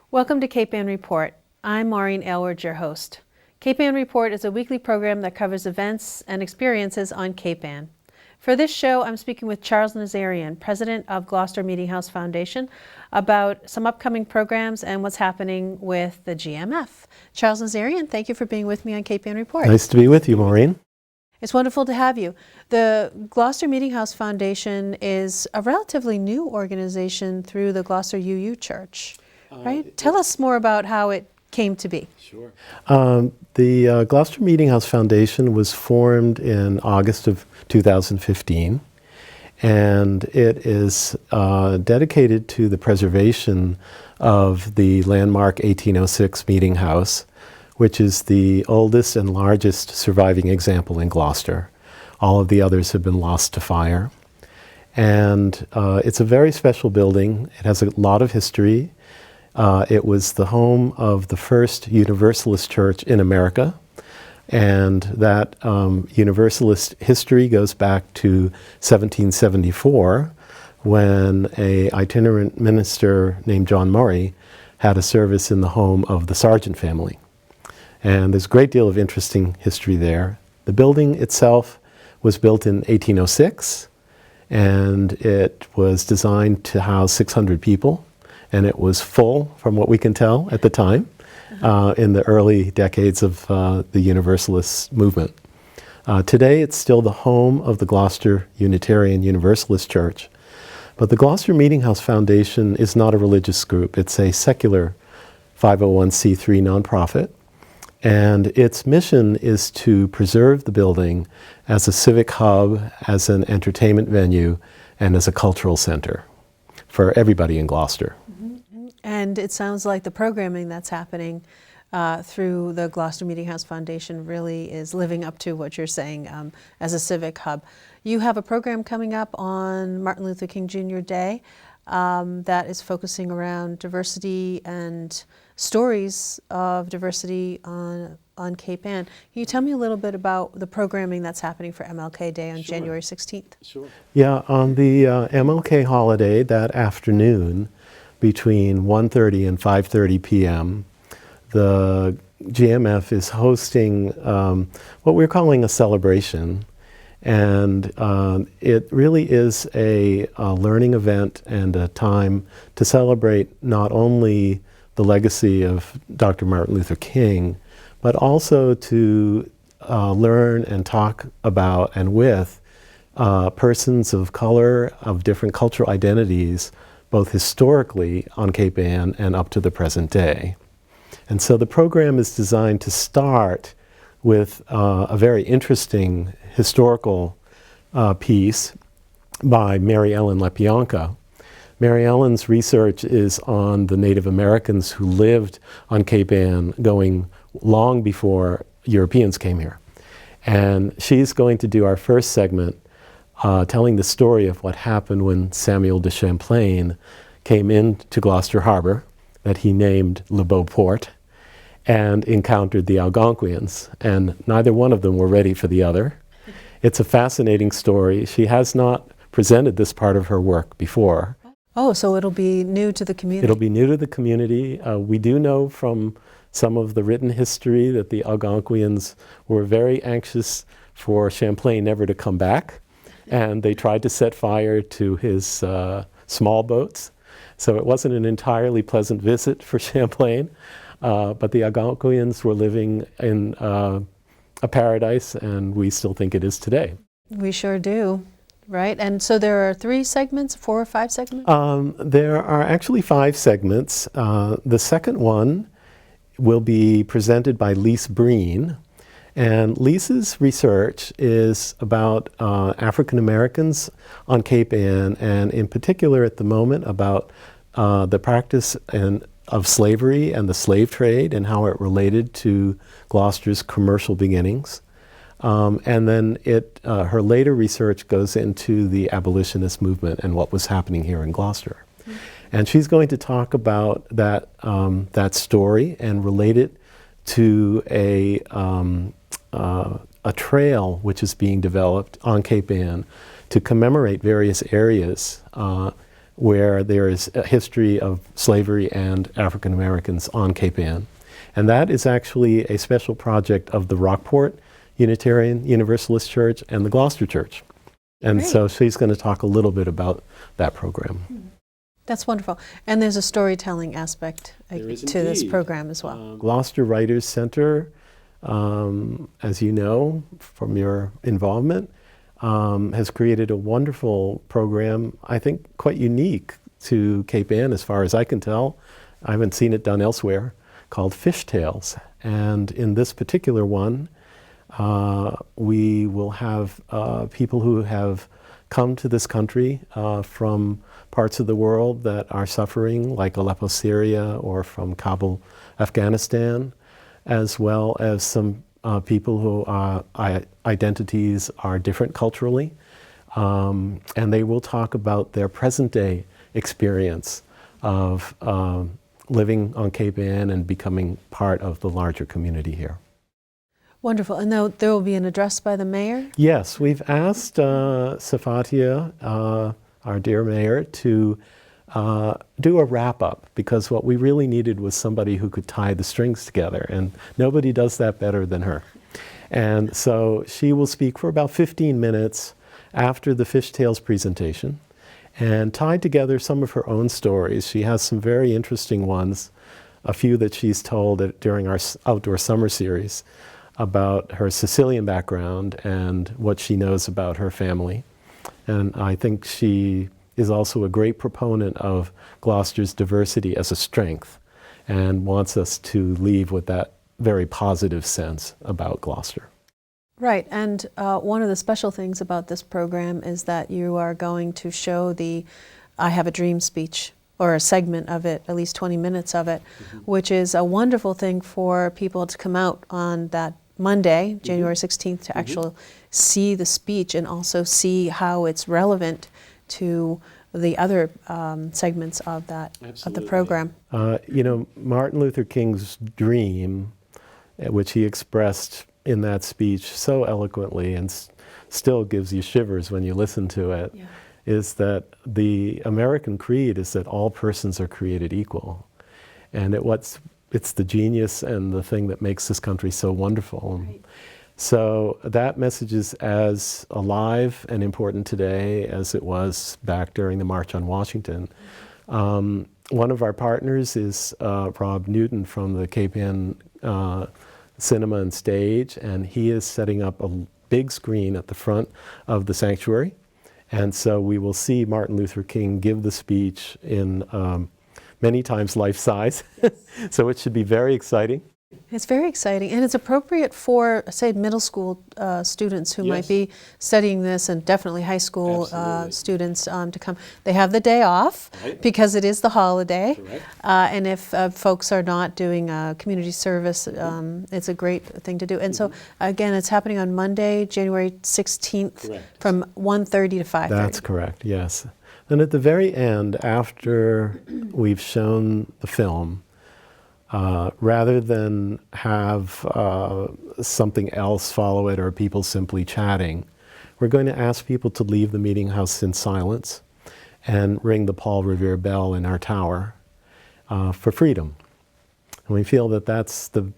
Welcome to Cape Ann Report. I'm Maureen Aylward, your host. Cape Ann Report is a weekly program that covers events and experiences on Cape Ann. For this show, I'm speaking with Charles Nazarian, president of Gloucester Meeting House Foundation, about some upcoming programs and what's happening with the GMF. Charles Nazarian, thank you for being with me on Cape Ann Report. Nice to be with you, Maureen. It's wonderful to have you. The Gloucester Meeting House Foundation is a relatively new organization through the Gloucester UU Church, right? Tell us more about how it came to be. Sure. The Gloucester Meeting House Foundation was formed in August of 2015, and it is dedicated to the preservation of the landmark 1806 Meeting House, which is the oldest and largest surviving example in Gloucester. All of the others have been lost to fire. And it's a very special building. It has a lot of history. It was the home of the first Universalist church in America. And that Universalist history goes back to 1774, when an itinerant minister named John Murray had a service in the home of the Sargent family. And there's a great deal of interesting history there. The building itself was built in 1806, and it was designed to house 600 people, and it was full, from what we can tell at the time, in the early decades of the Universalist movement. Today, it's still the home of the Gloucester Unitarian Universalist Church, but the Gloucester Meeting House Foundation is not a religious group. It's a secular 501c3 nonprofit. And its mission is to preserve the building as a civic hub, as an entertainment venue, and as a cultural center for everybody in Gloucester. Mm-hmm. And it sounds like the programming that's happening through the Gloucester Meeting House Foundation really is living up to what you're saying as a civic hub. You have a program coming up on Martin Luther King Jr. Day that is focusing around diversity and stories of diversity on Cape Ann. Can you tell me a little bit about the programming that's happening for MLK Day on January 16th? Sure. Yeah, on the MLK holiday that afternoon between 1:30 and 5:30 p.m., the GMF is hosting what we're calling a celebration. And it really is a learning event and a time to celebrate not only the legacy of Dr. Martin Luther King, but also to learn and talk about and with persons of color, of different cultural identities, both historically on Cape Ann and up to the present day. And so the program is designed to start with a very interesting historical piece by Mary Ellen LaPianca. Mary Ellen's research is on the Native Americans who lived on Cape Ann going long before Europeans came here. And she's going to do our first segment telling the story of what happened when Samuel de Champlain came into Gloucester Harbor, that he named Le Beau Port, and encountered the Algonquians, and neither one of them were ready for the other. It's a fascinating story. She has not presented this part of her work before. Oh, so it'll be new to the community. It'll be new to the community. We do know from some of the written history that the Algonquians were very anxious for Champlain never to come back, and they tried to set fire to his small boats. So it wasn't an entirely pleasant visit for Champlain. But the Algonquians were living in a paradise, and we still think it is today. We sure do, right? And so there are 3 segments, 4 or 5 segments? There are actually 5 segments. The second one will be presented by Lise Breen. And Lisa's research is about African Americans on Cape Ann, and in particular at the moment about the practice of slavery and the slave trade and how it related to Gloucester's commercial beginnings. And then her later research goes into the abolitionist movement and what was happening here in Gloucester. Mm-hmm. And she's going to talk about that story and relate it to a trail which is being developed on Cape Ann to commemorate various areas where there is a history of slavery and African Americans on Cape Ann. And that is actually a special project of the Rockport Unitarian Universalist Church and the Gloucester Church. And Great. so she's going to talk a little bit about that program. That's wonderful. And there's a storytelling aspect There is to this indeed. program as well. Gloucester Writers Center, as you know from your involvement, has created a wonderful program, I think quite unique to Cape Ann as far as I can tell. I haven't seen it done elsewhere, called Fish Tales. And in this particular one, we will have people who have come to this country from parts of the world that are suffering, like Aleppo, Syria, or from Kabul, Afghanistan, as well as some people who identities are different culturally. And they will talk about their present day experience of living on Cape Ann and becoming part of the larger community here. Wonderful. And there will be an address by the mayor? Yes, we've asked Safatia, our dear mayor, to do a wrap-up, because what we really needed was somebody who could tie the strings together, and nobody does that better than her. And so she will speak for about 15 minutes after the Fish Tales presentation and tie together some of her own stories. She has some very interesting ones, a few that she's told during our outdoor summer series, about her Sicilian background and what she knows about her family. And I think she is also a great proponent of Gloucester's diversity as a strength and wants us to leave with that very positive sense about Gloucester. Right, and one of the special things about this program is that you are going to show the I Have a Dream speech, or a segment of it, at least 20 minutes of it, which is a wonderful thing for people to come out on that Monday, January 16th, to actually see the speech and also see how it's relevant to the other segments of that of the program. You know, Martin Luther King's dream, which he expressed in that speech so eloquently and still gives you shivers when you listen to it, is that the American creed is that all persons are created equal. And it's the genius and the thing that makes this country so wonderful. Right. So that message is as alive and important today as it was back during the March on Washington. One of our partners is Rob Newton from the Cape Ann Cinema and Stage, and he is setting up a big screen at the front of the sanctuary. And so we will see Martin Luther King give the speech in many times life-size. So it should be very exciting. It's very exciting, and it's appropriate for, say, middle school students who might be studying this, and definitely high school students to come. They have the day off because it is the holiday, and if folks are not doing community service, it's a great thing to do. And so, again, it's happening on Monday, January 16th, from 1:30 to 5:30. That's correct, yes. And at the very end, after we've shown the film, rather than have something else follow it or people simply chatting, we're going to ask people to leave the meeting house in silence and ring the Paul Revere bell in our tower for freedom. And we feel that that's the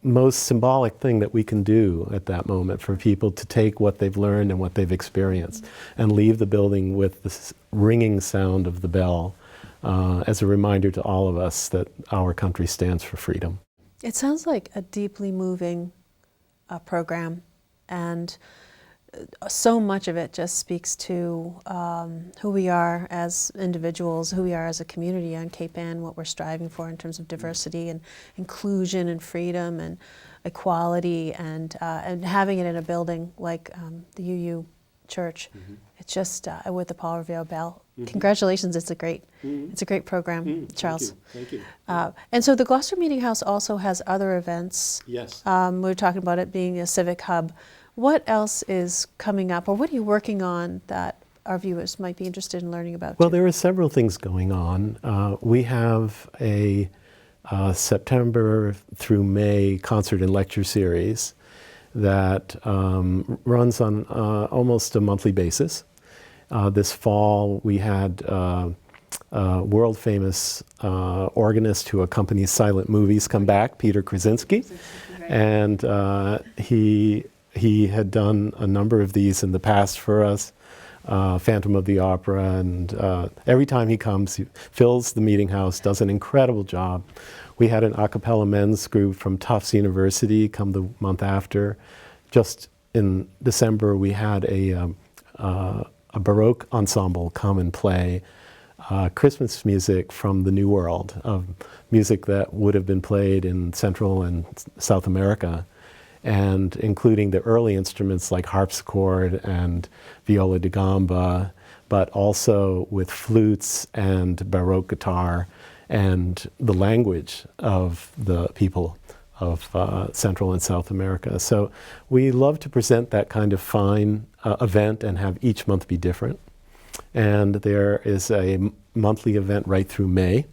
most symbolic thing that we can do at that moment, for people to take what they've learned and what they've experienced and leave the building with this ringing sound of the bell, as a reminder to all of us that our country stands for freedom. It sounds like a deeply moving program, and so much of it just speaks to who we are as individuals, who we are as a community on Cape Ann, what we're striving for in terms of diversity and inclusion and freedom and equality, and having it in a building like the UU Church. It's just with the Paul Revere bell. Congratulations! It's a great program, Charles. Thank you. And so the Gloucester Meeting House also has other events. Yes. We were talking about it being a civic hub. What else is coming up, or what are you working on that our viewers might be interested in learning about? Well, there are several things going on. We have a September through May concert and lecture series that runs on almost a monthly basis. This fall, we had world-famous organist who accompanies silent movies come back, Peter Krasinski. And he had done a number of these in the past for us, Phantom of the Opera, and every time he comes, he fills the meeting house, does an incredible job. We had an a cappella men's group from Tufts University come the month after. Just in December, we had a Baroque ensemble come and play Christmas music from the New World, of music that would have been played in Central and South America, and including the early instruments like harpsichord and viola da gamba, but also with flutes and Baroque guitar and the language of the people of Central and South America. So we love to present that kind of fine event and have each month be different. And there is a monthly event right through May.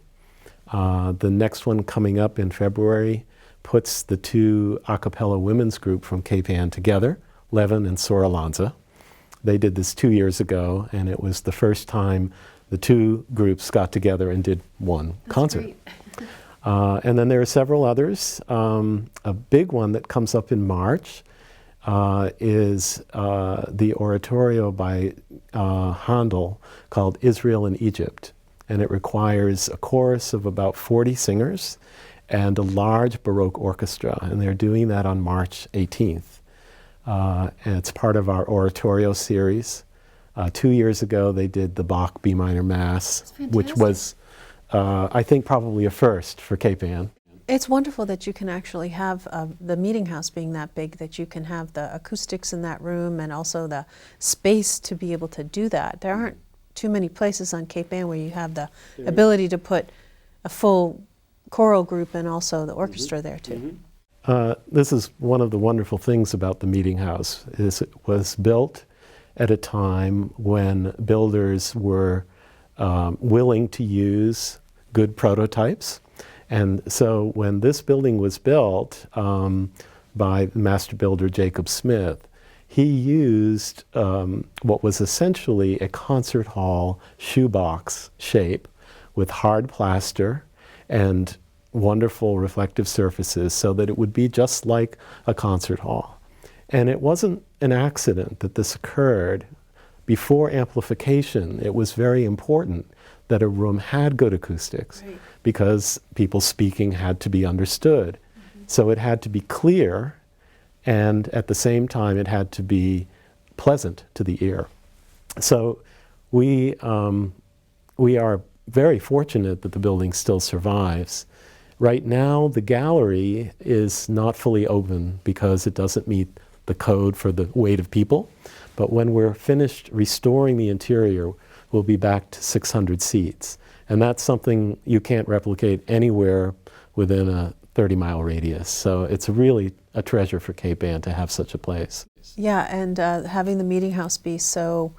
The next one coming up in February puts the two a cappella women's group from Cape Ann together, Levin and Sora Lanza. They did this 2 years ago, and it was the first time the two groups got together and did one concert. And then there are several others. A big one that comes up in March is the oratorio by Handel called Israel in Egypt. And it requires a chorus of about 40 singers and a large Baroque orchestra. And they're doing that on March 18th. And it's part of our oratorio series. 2 years ago, they did the Bach B minor Mass, which was, I think, probably a first for Cape Ann. It's wonderful that you can actually have the meeting house being that big, that you can have the acoustics in that room and also the space to be able to do that. There aren't too many places on Cape Ann where you have the ability to put a full choral group and also the orchestra there too. This is one of the wonderful things about the meeting house, is it was built at a time when builders were willing to use good prototypes. And so when this building was built by master builder Jacob Smith, he used what was essentially a concert hall shoebox shape with hard plaster and wonderful reflective surfaces so that it would be just like a concert hall. And it wasn't an accident that this occurred. Before amplification, it was very important that a room had good acoustics, right, because people speaking had to be understood. So it had to be clear, and at the same time it had to be pleasant to the ear. So we are very fortunate that the building still survives. Right now the gallery is not fully open because it doesn't meet the code for the weight of people, but when we're finished restoring the interior, we'll be back to 600 seats. And that's something you can't replicate anywhere within a 30-mile radius. So it's really a treasure for Cape Ann to have such a place. Yeah, and having the meeting house be so,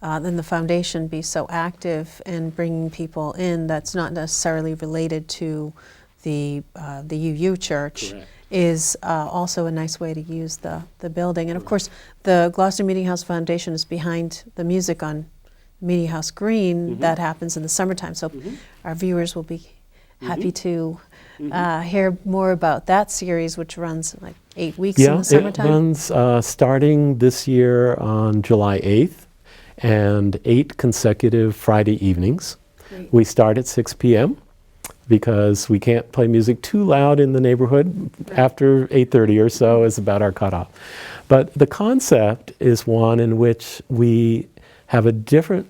then the foundation be so active and bringing people in that's not necessarily related to the UU Church. Correct. Is also a nice way to use the building. And of course, the Gloucester Meeting House Foundation is behind the music on Meeting House Green. That happens in the summertime. So our viewers will be happy to hear more about that series, which runs like 8 weeks in the summertime. It runs starting this year on July 8th and 8 consecutive Friday evenings. Great. We start at 6 p.m. because we can't play music too loud in the neighborhood. After 8:30 or so is about our cutoff. But the concept is one in which we have a different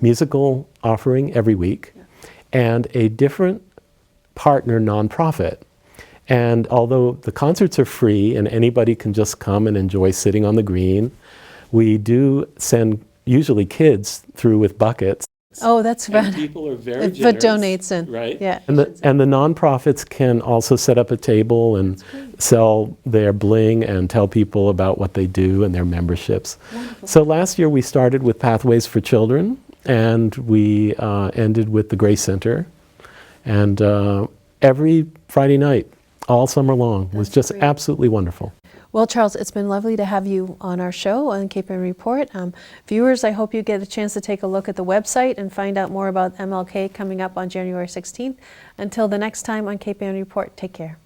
musical offering every week and a different partner nonprofit. And although the concerts are free and anybody can just come and enjoy sitting on the green, we do send usually kids through with buckets. Oh, that's right. And people are very generous. But donates in. Right. Yeah. And the nonprofits can also set up a table and sell their bling and tell people about what they do and their memberships. Wonderful. So last year we started with Pathways for Children, and we ended with the Grace Center. And every Friday night, all summer long, was just absolutely wonderful. Well, Charles, it's been lovely to have you on our show on Cape Ann Report. Viewers, I hope you get a chance to take a look at the website and find out more about MLK coming up on January 16th. Until the next time on Cape Ann Report, take care.